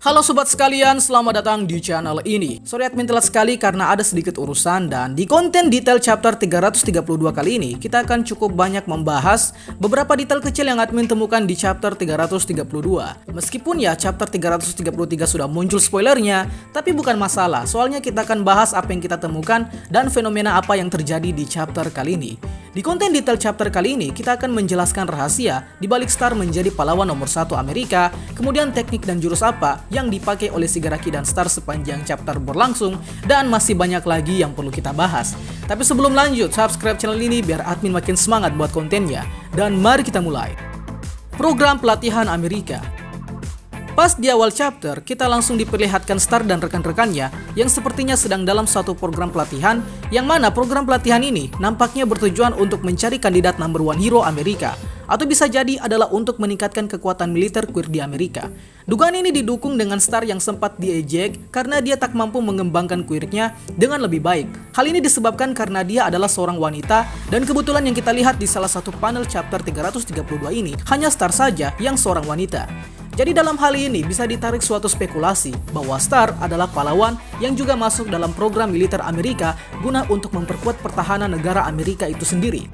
Halo sobat sekalian, selamat datang di channel ini. Sorry admin telat sekali karena ada sedikit urusan, dan di konten detail chapter 332 kali ini kita akan cukup banyak membahas beberapa detail kecil yang admin temukan di chapter 332. Meskipun ya chapter 333 sudah muncul spoilernya, tapi bukan masalah, soalnya kita akan bahas apa yang kita temukan dan fenomena apa yang terjadi di chapter kali ini. Di konten detail chapter kali ini, kita akan menjelaskan rahasia di balik Star menjadi pahlawan nomor 1 Amerika, kemudian teknik dan jurus apa yang dipakai oleh Shigaraki dan Star sepanjang chapter berlangsung, dan masih banyak lagi yang perlu kita bahas. Tapi sebelum lanjut, subscribe channel ini biar admin makin semangat buat kontennya. Dan mari kita mulai. Program pelatihan Amerika. Pas di awal chapter, kita langsung diperlihatkan Star dan rekan-rekannya yang sepertinya sedang dalam suatu program pelatihan, yang mana program pelatihan ini nampaknya bertujuan untuk mencari kandidat number one hero Amerika, atau bisa jadi adalah untuk meningkatkan kekuatan militer queer di Amerika. Dugaan ini didukung dengan Star yang sempat diejek karena dia tak mampu mengembangkan queernya dengan lebih baik. Hal ini disebabkan karena dia adalah seorang wanita, dan kebetulan yang kita lihat di salah satu panel chapter 332 ini hanya Star saja yang seorang wanita. Jadi dalam hal ini bisa ditarik suatu spekulasi bahwa Star adalah pahlawan yang juga masuk dalam program militer Amerika guna untuk memperkuat pertahanan negara Amerika itu sendiri.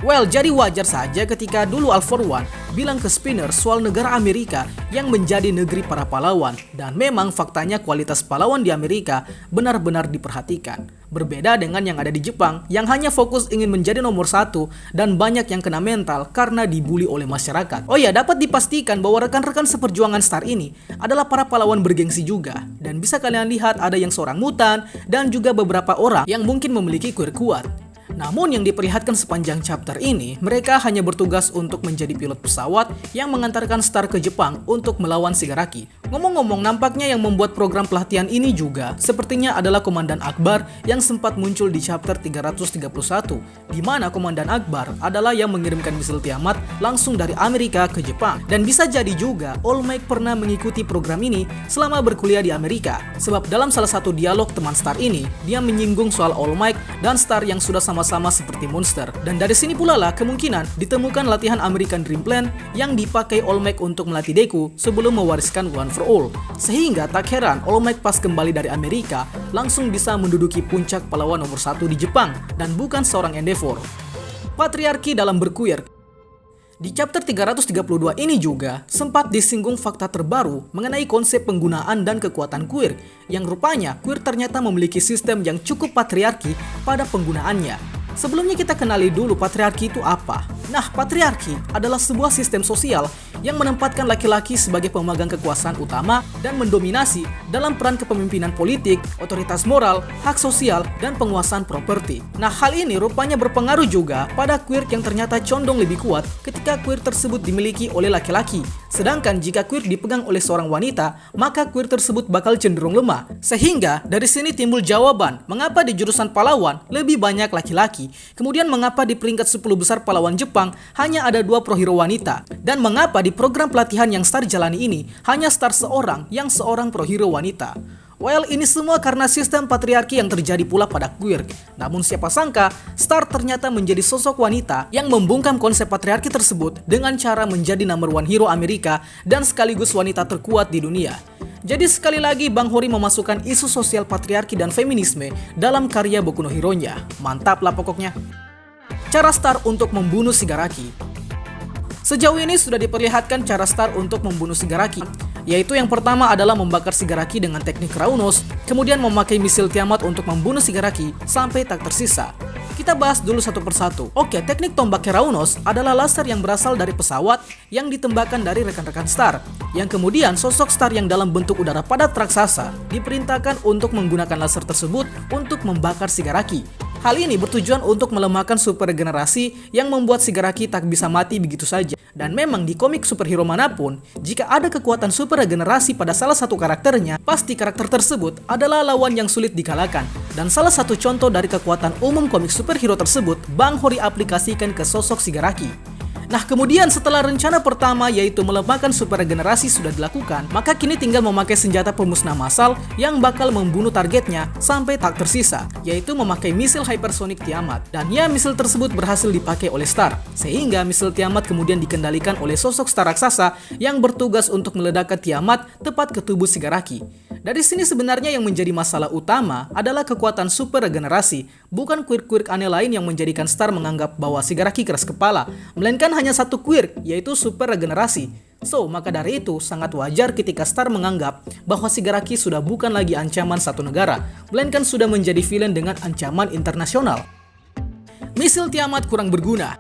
Well, jadi wajar saja ketika dulu All For One bilang ke Spinner soal negara Amerika yang menjadi negeri para pahlawan, dan memang faktanya kualitas pahlawan di Amerika benar-benar diperhatikan. Berbeda dengan yang ada di Jepang yang hanya fokus ingin menjadi nomor 1 dan banyak yang kena mental karena dibully oleh masyarakat. Oh ya, dapat dipastikan bahwa rekan-rekan seperjuangan Star ini adalah para pahlawan bergengsi juga, dan bisa kalian lihat ada yang seorang mutan dan juga beberapa orang yang mungkin memiliki queer kuat. Namun yang diperlihatkan sepanjang chapter ini, mereka hanya bertugas untuk menjadi pilot pesawat yang mengantarkan Star ke Jepang untuk melawan Shigaraki. Ngomong-ngomong, nampaknya yang membuat program pelatihan ini juga sepertinya adalah Komandan Akbar yang sempat muncul di chapter 331, di mana Komandan Akbar adalah yang mengirimkan misil Tiamat langsung dari Amerika ke Jepang. Dan bisa jadi juga All Might pernah mengikuti program ini selama berkuliah di Amerika, sebab dalam salah satu dialog teman Star ini, dia menyinggung soal All Might dan Star yang sudah sama seperti monster. Dan dari sini pula lah kemungkinan ditemukan latihan American Dream Plan yang dipakai All Might untuk melatih Deku sebelum mewariskan One for All. Sehingga tak heran All Might pas kembali dari Amerika langsung bisa menduduki puncak pahlawan nomor 1 di Jepang dan bukan seorang Endeavor. Patriarki dalam berqueer. Di chapter 332 ini juga sempat disinggung fakta terbaru mengenai konsep penggunaan dan kekuatan queer, yang rupanya queer ternyata memiliki sistem yang cukup patriarki pada penggunaannya. Sebelumnya kita kenali dulu patriarki itu apa. Nah, patriarki adalah sebuah sistem sosial yang menempatkan laki-laki sebagai pemegang kekuasaan utama dan mendominasi dalam peran kepemimpinan politik, otoritas moral, hak sosial, dan penguasaan properti. Nah, hal ini rupanya berpengaruh juga pada queer yang ternyata condong lebih kuat ketika queer tersebut dimiliki oleh laki-laki. Sedangkan jika queer dipegang oleh seorang wanita, maka queer tersebut bakal cenderung lemah. Sehingga dari sini timbul jawaban mengapa di jurusan pahlawan lebih banyak laki-laki. Kemudian mengapa di peringkat 10 besar pahlawan Jepang hanya ada 2 pro hero wanita, dan mengapa di program pelatihan yang Star jalani ini hanya Star seorang yang seorang pro hero wanita. Well, ini semua karena sistem patriarki yang terjadi pula pada queer. Namun siapa sangka Star ternyata menjadi sosok wanita yang membungkam konsep patriarki tersebut dengan cara menjadi number one hero Amerika dan sekaligus wanita terkuat di dunia. Jadi sekali lagi Bang Hori memasukkan isu sosial patriarki dan feminisme dalam karya Boku no Hero-nya. Mantap lah pokoknya. Cara Star untuk membunuh Shigaraki. Sejauh ini sudah diperlihatkan cara Star untuk membunuh Shigaraki, yaitu yang pertama adalah membakar Shigaraki dengan teknik Raunos, kemudian memakai misil Tiamat untuk membunuh Shigaraki sampai tak tersisa. Kita bahas dulu satu persatu. Oke, teknik tombak Raunos adalah laser yang berasal dari pesawat yang ditembakkan dari rekan-rekan Star, yang kemudian sosok Star yang dalam bentuk udara padat raksasa diperintahkan untuk menggunakan laser tersebut untuk membakar Shigaraki. Hal ini bertujuan untuk melemahkan super regenerasi yang membuat Shigaraki tak bisa mati begitu saja. Dan memang di komik superhero manapun, jika ada kekuatan super regenerasi pada salah satu karakternya, pasti karakter tersebut adalah lawan yang sulit dikalahkan. Dan salah satu contoh dari kekuatan umum komik superhero tersebut, Bang Hori aplikasikan ke sosok Shigaraki. Nah, kemudian setelah rencana pertama yaitu melemahkan super regenerasi sudah dilakukan, maka kini tinggal memakai senjata pemusnah massal yang bakal membunuh targetnya sampai tak tersisa, yaitu memakai misil hypersonic Tiamat. Dan ya, misil tersebut berhasil dipakai oleh Star, sehingga misil Tiamat kemudian dikendalikan oleh sosok Star raksasa yang bertugas untuk meledakkan Tiamat tepat ke tubuh Shigaraki. Dari sini sebenarnya yang menjadi masalah utama adalah kekuatan super regenerasi, bukan quirk-quirk aneh lain yang menjadikan Star menganggap bahwa Shigaraki keras kepala, melainkan hanya satu quirk, yaitu super regenerasi. So, maka dari itu sangat wajar ketika Star menganggap bahwa Shigaraki sudah bukan lagi ancaman satu negara, melainkan sudah menjadi villain dengan ancaman internasional. Misil Tiamat kurang berguna.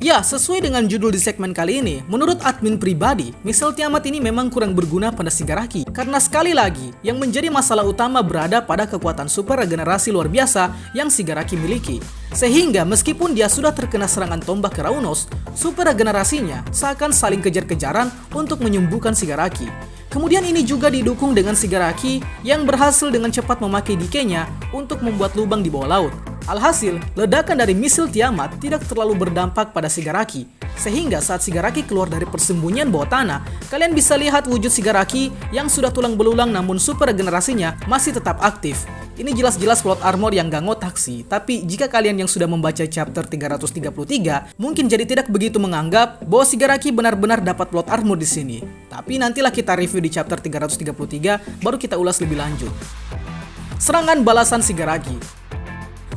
Ya, sesuai dengan judul di segmen kali ini, menurut admin pribadi, misil Tiamat ini memang kurang berguna pada Shigaraki. Karena sekali lagi, yang menjadi masalah utama berada pada kekuatan super regenerasi luar biasa yang Shigaraki miliki. Sehingga meskipun dia sudah terkena serangan tombak Keraunos, super regenerasinya seakan saling kejar-kejaran untuk menyembuhkan Shigaraki. Kemudian ini juga didukung dengan Shigaraki yang berhasil dengan cepat memakai decay-nya untuk membuat lubang di bawah laut. Alhasil, ledakan dari misil Tiamat tidak terlalu berdampak pada Shigaraki. Sehingga saat Shigaraki keluar dari persembunyian bawah tanah, kalian bisa lihat wujud Shigaraki yang sudah tulang belulang namun super regenerasinya masih tetap aktif. Ini jelas-jelas plot armor yang gak ngotak sih, tapi jika kalian yang sudah membaca chapter 333, mungkin jadi tidak begitu menganggap bahwa Shigaraki benar-benar dapat plot armor di sini. Tapi nantilah kita review di chapter 333, baru kita ulas lebih lanjut. Serangan balasan Shigaraki.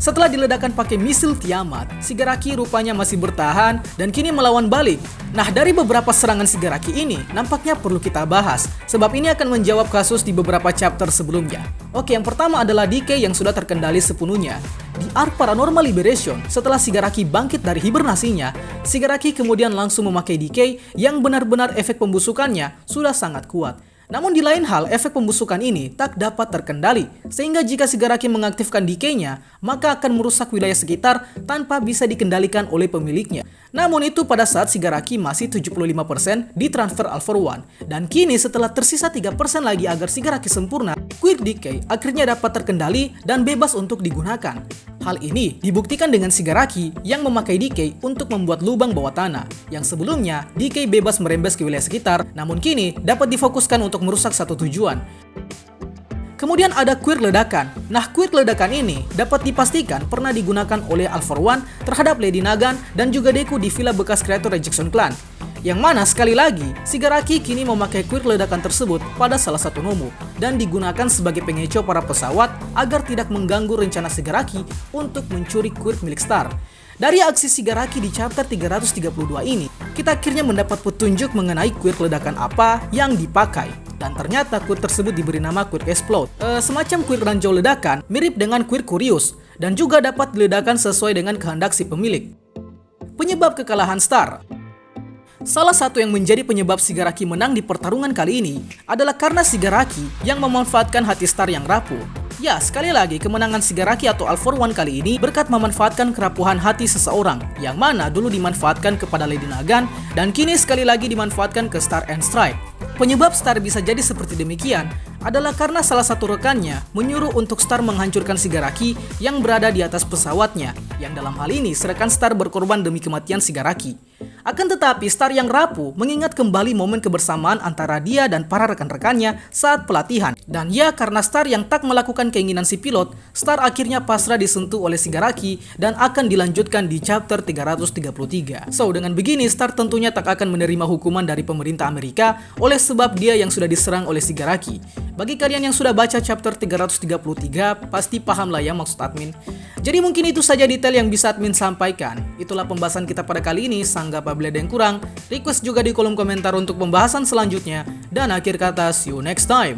Setelah diledakkan pakai misil Tiamat, Shigaraki rupanya masih bertahan dan kini melawan balik. Nah, dari beberapa serangan Shigaraki ini, nampaknya perlu kita bahas, sebab ini akan menjawab kasus di beberapa chapter sebelumnya. Oke, yang pertama adalah decay yang sudah terkendali sepenuhnya. Di arc Paranormal Liberation, setelah Shigaraki bangkit dari hibernasinya, Shigaraki kemudian langsung memakai decay yang benar-benar efek pembusukannya sudah sangat kuat. Namun di lain hal, efek pembusukan ini tak dapat terkendali, sehingga jika Shigaraki mengaktifkan decay-nya, maka akan merusak wilayah sekitar tanpa bisa dikendalikan oleh pemiliknya. Namun itu pada saat Shigaraki masih 75% di transfer All for One, dan kini setelah tersisa 3% lagi agar Shigaraki sempurna, Quick Decay akhirnya dapat terkendali dan bebas untuk digunakan. Hal ini dibuktikan dengan Shigaraki yang memakai decay untuk membuat lubang bawah tanah, yang sebelumnya decay bebas merembes ke wilayah sekitar, namun kini dapat difokuskan untuk merusak satu tujuan. Kemudian ada quirk ledakan. Nah, quirk ledakan ini dapat dipastikan pernah digunakan oleh All for One terhadap Lady Nagan dan juga Deku di villa bekas kreator Rejection Clan. Yang mana sekali lagi, Shigaraki kini memakai quirk ledakan tersebut pada salah satu Nomu dan digunakan sebagai pengecoh para pesawat agar tidak mengganggu rencana Shigaraki untuk mencuri quirk milik Star. Dari aksi Shigaraki di chapter 332 ini, kita akhirnya mendapat petunjuk mengenai quirk ledakan apa yang dipakai. Dan ternyata quirk tersebut diberi nama quirk explode. Semacam quirk ranjau ledakan mirip dengan quirk Curious dan juga dapat diledakkan sesuai dengan kehendak si pemilik. Penyebab kekalahan Star. Salah satu yang menjadi penyebab Shigaraki menang di pertarungan kali ini adalah karena Shigaraki yang memanfaatkan hati Star yang rapuh. Ya, sekali lagi kemenangan Shigaraki atau All for One kali ini berkat memanfaatkan kerapuhan hati seseorang yang mana dulu dimanfaatkan kepada Lady Nagan dan kini sekali lagi dimanfaatkan ke Star and Stripe. Penyebab Star bisa jadi seperti demikian adalah karena salah satu rekannya menyuruh untuk Star menghancurkan Shigaraki yang berada di atas pesawatnya, yang dalam hal ini rekan Star berkorban demi kematian Shigaraki. Akan tetapi Star yang rapuh mengingat kembali momen kebersamaan antara dia dan para rekan-rekannya saat pelatihan. Dan ya, karena Star yang tak melakukan keinginan si pilot, Star akhirnya pasrah disentuh oleh Shigaraki dan akan dilanjutkan di chapter 333. So, dengan begini Star tentunya tak akan menerima hukuman dari pemerintah Amerika oleh sebab dia yang sudah diserang oleh Shigaraki. Bagi kalian yang sudah baca chapter 333, pasti paham lah ya maksud admin. Jadi mungkin itu saja detail yang bisa admin sampaikan. Itulah pembahasan kita pada kali ini. Sanggap apabila ada yang kurang, request juga di kolom komentar untuk pembahasan selanjutnya. Dan akhir kata, see you next time.